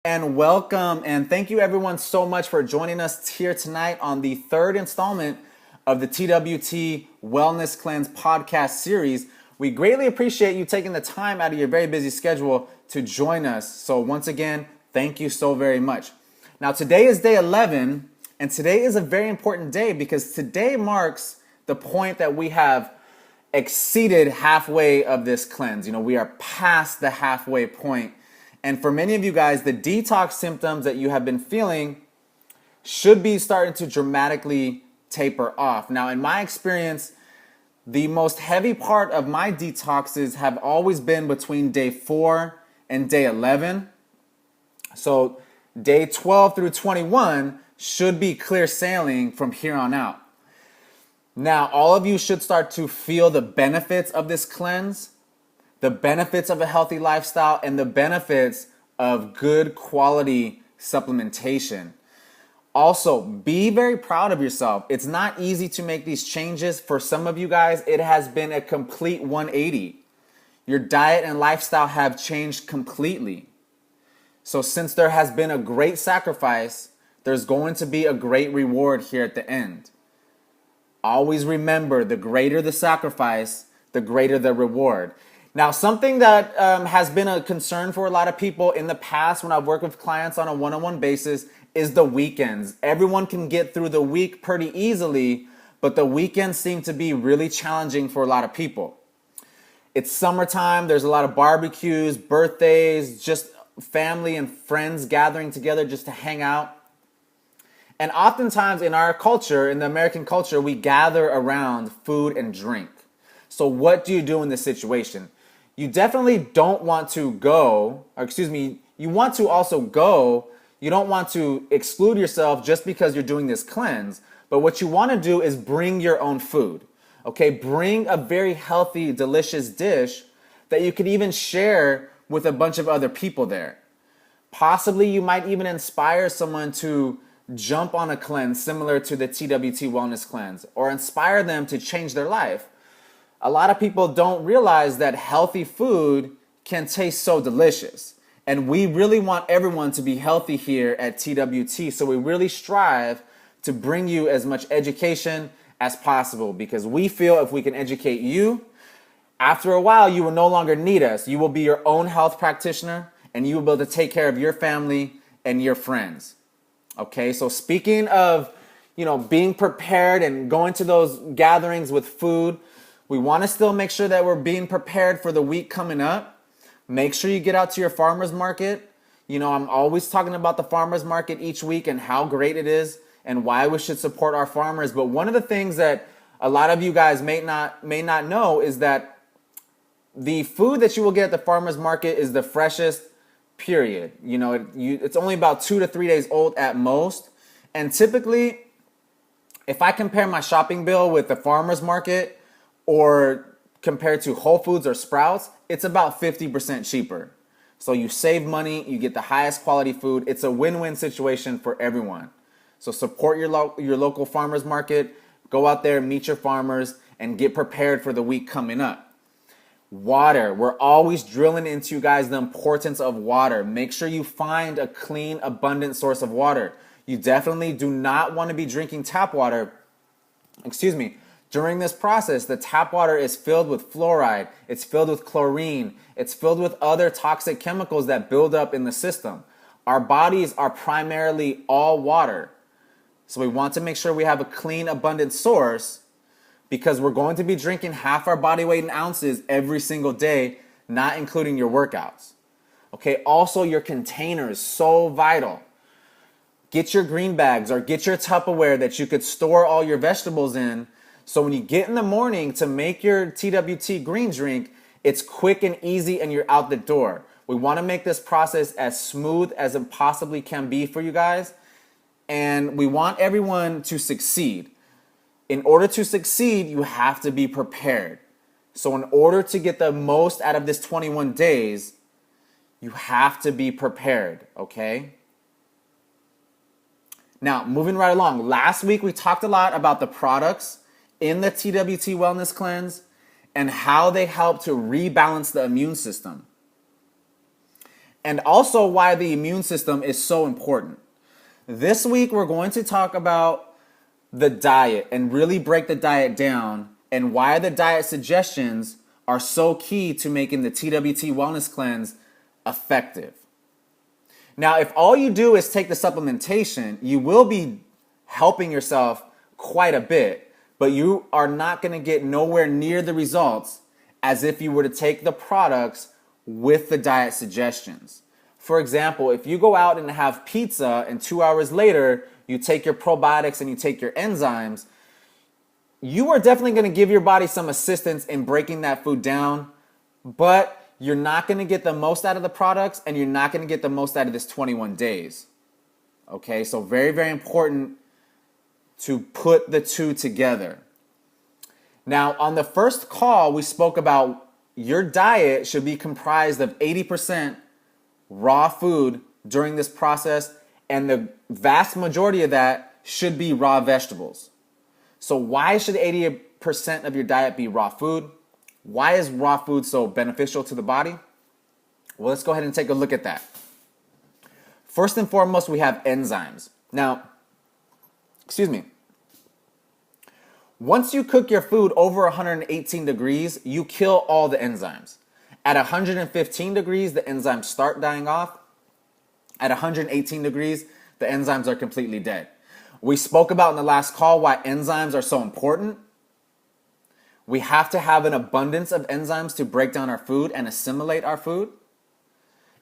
And welcome, and thank you everyone so much for joining us here tonight on the third installment of the TWT Wellness Cleanse podcast series. We greatly appreciate you taking the time out of your very busy schedule to join us. So once again, thank you so very much. Now today is day 11, and today is a very important day because today marks the point that we have exceeded halfway of this cleanse. We are past the halfway point. And for many of you guys, the detox symptoms that you have been feeling should be starting to dramatically taper off. Now, in my experience, the most heavy part of my detoxes have always been between day 4 and day 11. So day 12 through 21 should be clear sailing from here on out. Now, all of you should start to feel the benefits of this cleanse, the benefits of a healthy lifestyle, and the benefits of good quality supplementation. Also, be very proud of yourself. It's not easy to make these changes. For some of you guys, it has been a complete 180. Your diet and lifestyle have changed completely. So since there has been a great sacrifice, there's going to be a great reward here at the end. Always remember, the greater the sacrifice, the greater the reward. Now, something that has been a concern for a lot of people in the past when I've worked with clients on a one-on-one basis is the weekends. Everyone can get through the week pretty easily, but the weekends seem to be really challenging for a lot of people. It's summertime, there's a lot of barbecues, birthdays, just family and friends gathering together just to hang out. And oftentimes in our culture, in the American culture, we gather around food and drink. So what do you do in this situation? You definitely don't want to go, you want to also go. You don't want to exclude yourself just because you're doing this cleanse. But what you want to do is bring your own food. Okay, bring a very healthy, delicious dish that you could even share with a bunch of other people there. Possibly you might even inspire someone to jump on a cleanse similar to the TWT Wellness Cleanse, or inspire them to change their life. A lot of people don't realize that healthy food can taste so delicious. And we really want everyone to be healthy here at TWT. So we really strive to bring you as much education as possible, because we feel if we can educate you, after a while, you will no longer need us. You will be your own health practitioner, and you will be able to take care of your family and your friends. Okay, so speaking of, being prepared and going to those gatherings with food, we want to still make sure that we're being prepared for the week coming up. Make sure you get out to your farmer's market. I'm always talking about the farmer's market each week and how great it is and why we should support our farmers. But one of the things that a lot of you guys may not know is that the food that you will get at the farmer's market is the freshest, period. It's only about 2 to 3 days old at most. And typically, if I compare my shopping bill with the farmer's market, or compared to Whole Foods or Sprouts, it's about 50% cheaper. So you save money, you get the highest quality food. It's a win-win situation for everyone. So support your local farmer's market, go out there, meet your farmers, and get prepared for the week coming up. Water, we're always drilling into you guys the importance of water. Make sure you find a clean, abundant source of water. You definitely do not want to be drinking tap water. During this process, the tap water is filled with fluoride, it's filled with chlorine, it's filled with other toxic chemicals that build up in the system. Our bodies are primarily all water. So we want to make sure we have a clean, abundant source, because we're going to be drinking half our body weight in ounces every single day, not including your workouts. Okay, also your container is so vital. Get your green bags or get your Tupperware that you could store all your vegetables in. So when you get in the morning to make your TWT green drink, it's quick and easy and you're out the door. We want to make this process as smooth as it possibly can be for you guys. And we want everyone to succeed. In order to succeed, you have to be prepared. So in order to get the most out of this 21 days, you have to be prepared, okay? Now, moving right along. Last week, we talked a lot about the products in the TWT Wellness Cleanse and how they help to rebalance the immune system. and also why the immune system is so important. This week, we're going to talk about the diet and really break the diet down and why the diet suggestions are so key to making the TWT Wellness Cleanse effective. Now, if all you do is take the supplementation, you will be helping yourself quite a bit, but you are not going to get nowhere near the results as if you were to take the products with the diet suggestions. For example, if you go out and have pizza and 2 hours later you take your probiotics and you take your enzymes, you are definitely going to give your body some assistance in breaking that food down, but you're not going to get the most out of the products and you're not going to get the most out of this 21 days. Okay, so very, very important to put the two together. Now, on the first call, we spoke about your diet should be comprised of 80% raw food during this process, and the vast majority of that should be raw vegetables. So why should 80% of your diet be raw food? Why is raw food so beneficial to the body? Well, let's go ahead and take a look at that. First and foremost, we have enzymes. Now, once you cook your food over 118 degrees, you kill all the enzymes. At 115 degrees, the enzymes start dying off. At 118 degrees, the enzymes are completely dead. We spoke about in the last call why enzymes are so important. We have to have an abundance of enzymes to break down our food and assimilate our food.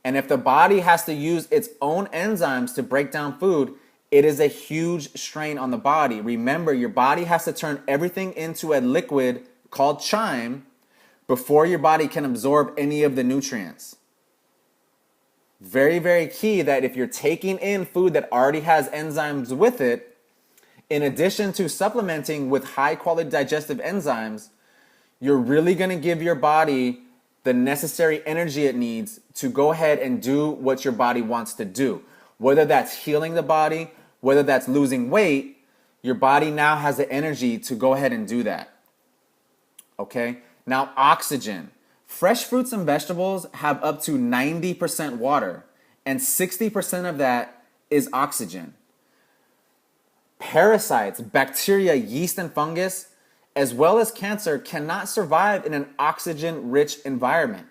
And if the body has to use its own enzymes to break down food, it is a huge strain on the body. Remember, your body has to turn everything into a liquid called chyme before your body can absorb any of the nutrients. Very, very key that if you're taking in food that already has enzymes with it, in addition to supplementing with high quality digestive enzymes, you're really going to give your body the necessary energy it needs to go ahead and do what your body wants to do. Whether that's healing the body, whether that's losing weight, your body now has the energy to go ahead and do that. Okay? Now, oxygen. Fresh fruits and vegetables have up to 90% water, and 60% of that is oxygen. Parasites, bacteria, yeast, and fungus, as well as cancer, cannot survive in an oxygen-rich environment.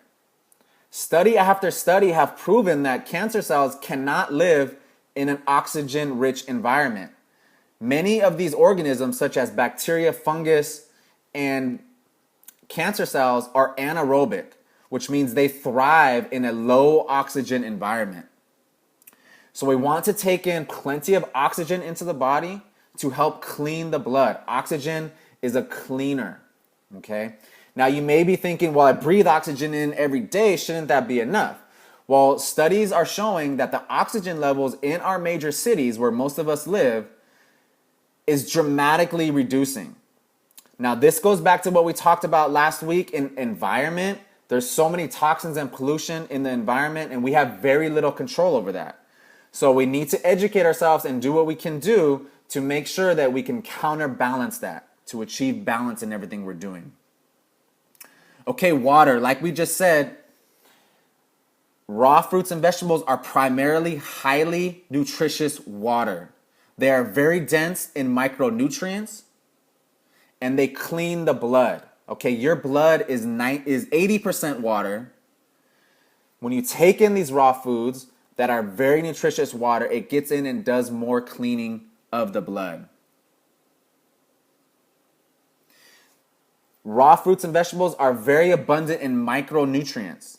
Study after study have proven that cancer cells cannot live in an oxygen-rich environment. Many of these organisms, such as bacteria, fungus, and cancer cells, are anaerobic, which means they thrive in a low oxygen environment. So we want to take in plenty of oxygen into the body to help clean the blood. Oxygen is a cleaner, okay? Now you may be thinking, well, I breathe oxygen in every day, shouldn't that be enough? Well, studies are showing that the oxygen levels in our major cities where most of us live is dramatically reducing. Now, this goes back to what we talked about last week in environment. There's so many toxins and pollution in the environment, and we have very little control over that. So we need to educate ourselves and do what we can do to make sure that we can counterbalance that, to achieve balance in everything we're doing. Okay, water. Like we just said, raw fruits and vegetables are primarily highly nutritious water. They are very dense in micronutrients, and they clean the blood. Okay, your blood is 80% water. When you take in these raw foods that are very nutritious water, it gets in and does more cleaning of the blood. Raw fruits and vegetables are very abundant in micronutrients.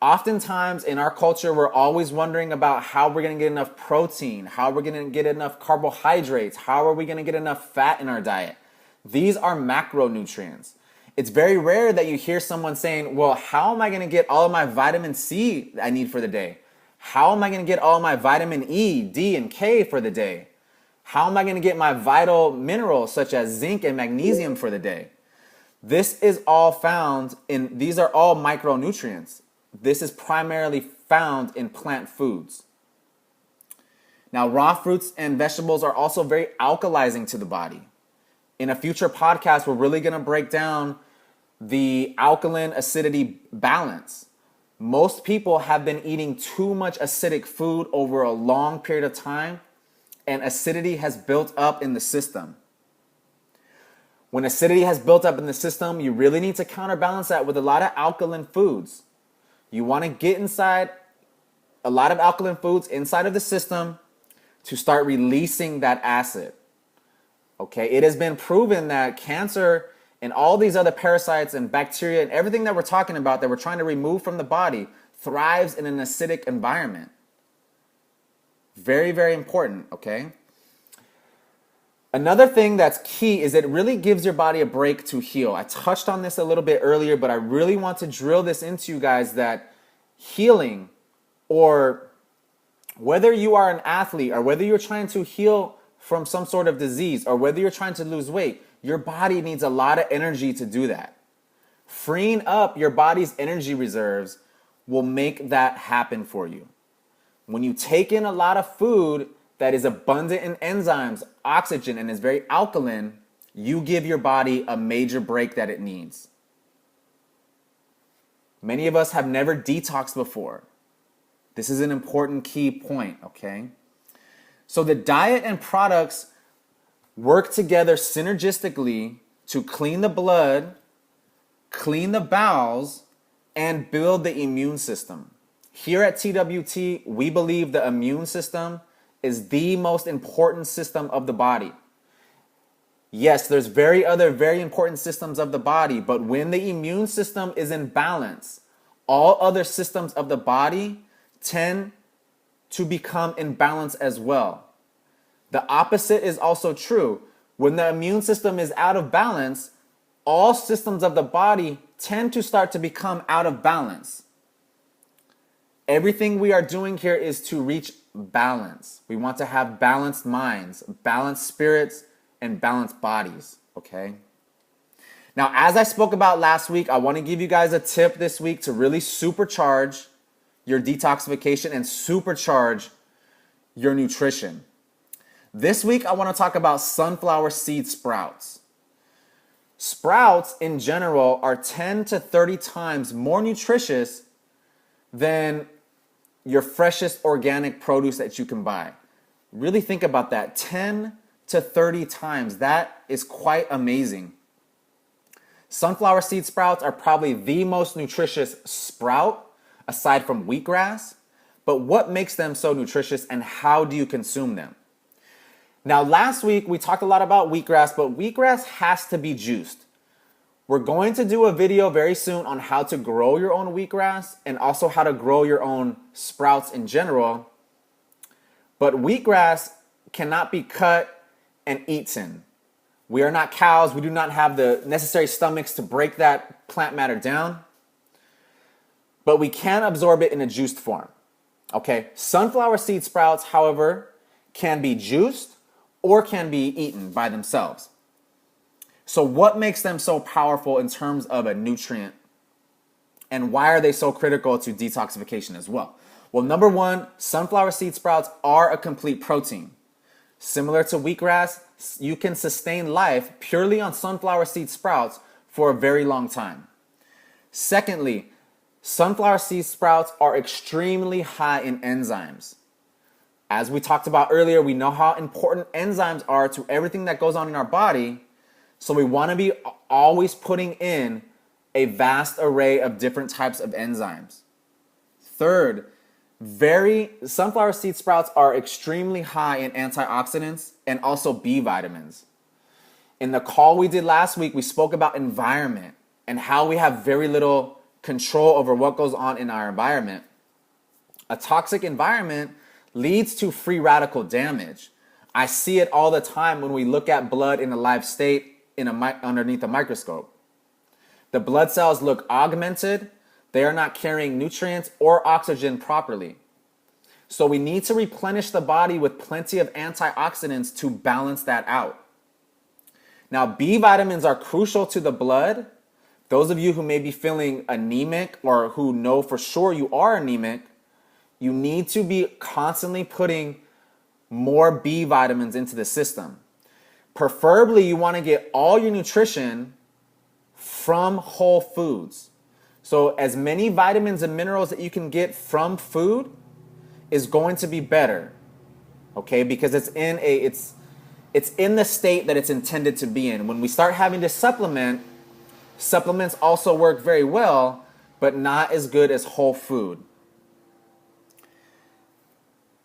Oftentimes in our culture, we're always wondering about how we're going to get enough protein, how we're going to get enough carbohydrates, how are we going to get enough fat in our diet. These are macronutrients. It's very rare that you hear someone saying, well, how am I going to get all of my vitamin C I need for the day? How am I going to get all of my vitamin E, D, and K for the day? How am I going to get my vital minerals such as zinc and magnesium for the day? This is all found in, these are all micronutrients. This is primarily found in plant foods. Now, raw fruits and vegetables are also very alkalizing to the body. In a future podcast, we're really going to break down the alkaline acidity balance. Most people have been eating too much acidic food over a long period of time, and acidity has built up in the system. When acidity has built up in the system, you really need to counterbalance that with a lot of alkaline foods. You want to get inside a lot of alkaline foods inside of the system to start releasing that acid. Okay, it has been proven that cancer and all these other parasites and bacteria and everything that we're talking about that we're trying to remove from the body thrives in an acidic environment. Very, very important, okay? Another thing that's key is it really gives your body a break to heal. I touched on this a little bit earlier, but I really want to drill this into you guys that healing, or whether you are an athlete or whether you're trying to heal from some sort of disease or whether you're trying to lose weight, your body needs a lot of energy to do that. Freeing up your body's energy reserves will make that happen for you. When you take in a lot of food that is abundant in enzymes, oxygen, and is very alkaline, you give your body a major break that it needs. Many of us have never detoxed before. This is an important key point, okay? So the diet and products work together synergistically to clean the blood, clean the bowels, and build the immune system. Here at TWT, we believe the immune system is the most important system of the body. Yes, there's very important systems of the body, but when the immune system is in balance, all other systems of the body tend to become in balance as well. The opposite is also true. When the immune system is out of balance, all systems of the body tend to start to become out of balance. Everything we are doing here is to reach balance. We want to have balanced minds, balanced spirits, and balanced bodies, okay? Now, as I spoke about last week, I want to give you guys a tip this week to really supercharge your detoxification and supercharge your nutrition. This week, I want to talk about sunflower seed sprouts. Sprouts in general are 10 to 30 times more nutritious than your freshest organic produce that you can buy. Really think about that. 10 to 30 times. That is quite amazing. Sunflower seed sprouts are probably the most nutritious sprout aside from wheatgrass. But what makes them so nutritious and how do you consume them? Now, last week we talked a lot about wheatgrass, but wheatgrass has to be juiced. We're going to do a video very soon on how to grow your own wheatgrass and also how to grow your own sprouts in general. But wheatgrass cannot be cut and eaten. We are not cows. We do not have the necessary stomachs to break that plant matter down. But we can absorb it in a juiced form. Okay, sunflower seed sprouts, however, can be juiced or can be eaten by themselves. So what makes them so powerful in terms of a nutrient? And why are they so critical to detoxification as well? Well, number one, sunflower seed sprouts are a complete protein. Similar to wheatgrass, you can sustain life purely on sunflower seed sprouts for a very long time. Secondly, sunflower seed sprouts are extremely high in enzymes. As we talked about earlier, we know how important enzymes are to everything that goes on in our body. So we want to be always putting in a vast array of different types of enzymes. Third, sunflower seed sprouts are extremely high in antioxidants and also B vitamins. In the call we did last week, we spoke about environment and how we have very little control over what goes on in our environment. A toxic environment leads to free radical damage. I see it all the time when we look at blood in a live state underneath a microscope. The blood cells look augmented. They are not carrying nutrients or oxygen properly. So we need to replenish the body with plenty of antioxidants to balance that out. Now, B vitamins are crucial to the blood. Those of you who may be feeling anemic or who know for sure you are anemic, you need to be constantly putting more B vitamins into the system. Preferably, you want to get all your nutrition from whole foods. So as many vitamins and minerals that you can get from food is going to be better, okay? Because it's in the state that it's intended to be in. When we start having to supplements also work very well, but not as good as whole food.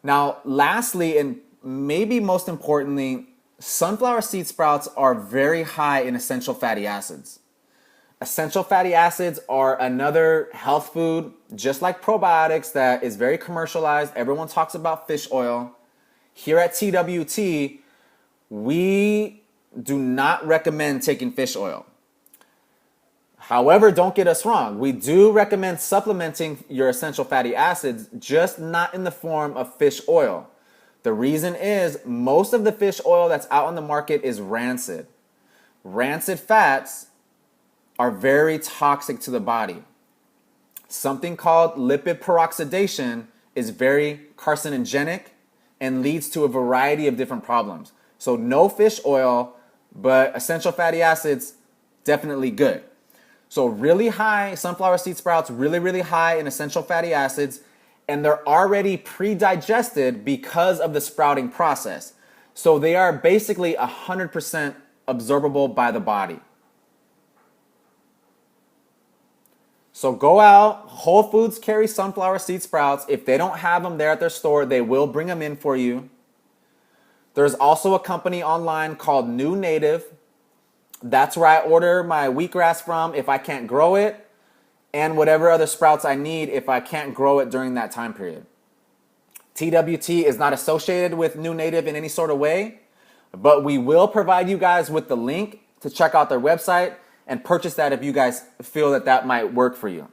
Now, lastly, and maybe most importantly, sunflower seed sprouts are very high in essential fatty acids. Essential fatty acids are another health food, just like probiotics, that is very commercialized. Everyone talks about fish oil. Here at TWT, we do not recommend taking fish oil. However, don't get us wrong. We do recommend supplementing your essential fatty acids, just not in the form of fish oil. The reason is most of the fish oil that's out on the market is rancid. Rancid fats are very toxic to the body. Something called lipid peroxidation is very carcinogenic and leads to a variety of different problems. So no fish oil, but essential fatty acids, definitely good. So really high sunflower seed sprouts, really high in essential fatty acids, and they're already pre-digested because of the sprouting process. So they are basically 100% absorbable by the body. So go out, Whole Foods carries sunflower seed sprouts. If they don't have them there at their store, they will bring them in for you. There's also a company online called New Native. That's where I order my wheatgrass from if I can't grow it, and whatever other sprouts I need if I can't grow it during that time period. TWT is not associated with New Native in any sort of way, but we will provide you guys with the link to check out their website and purchase that if you guys feel that that might work for you.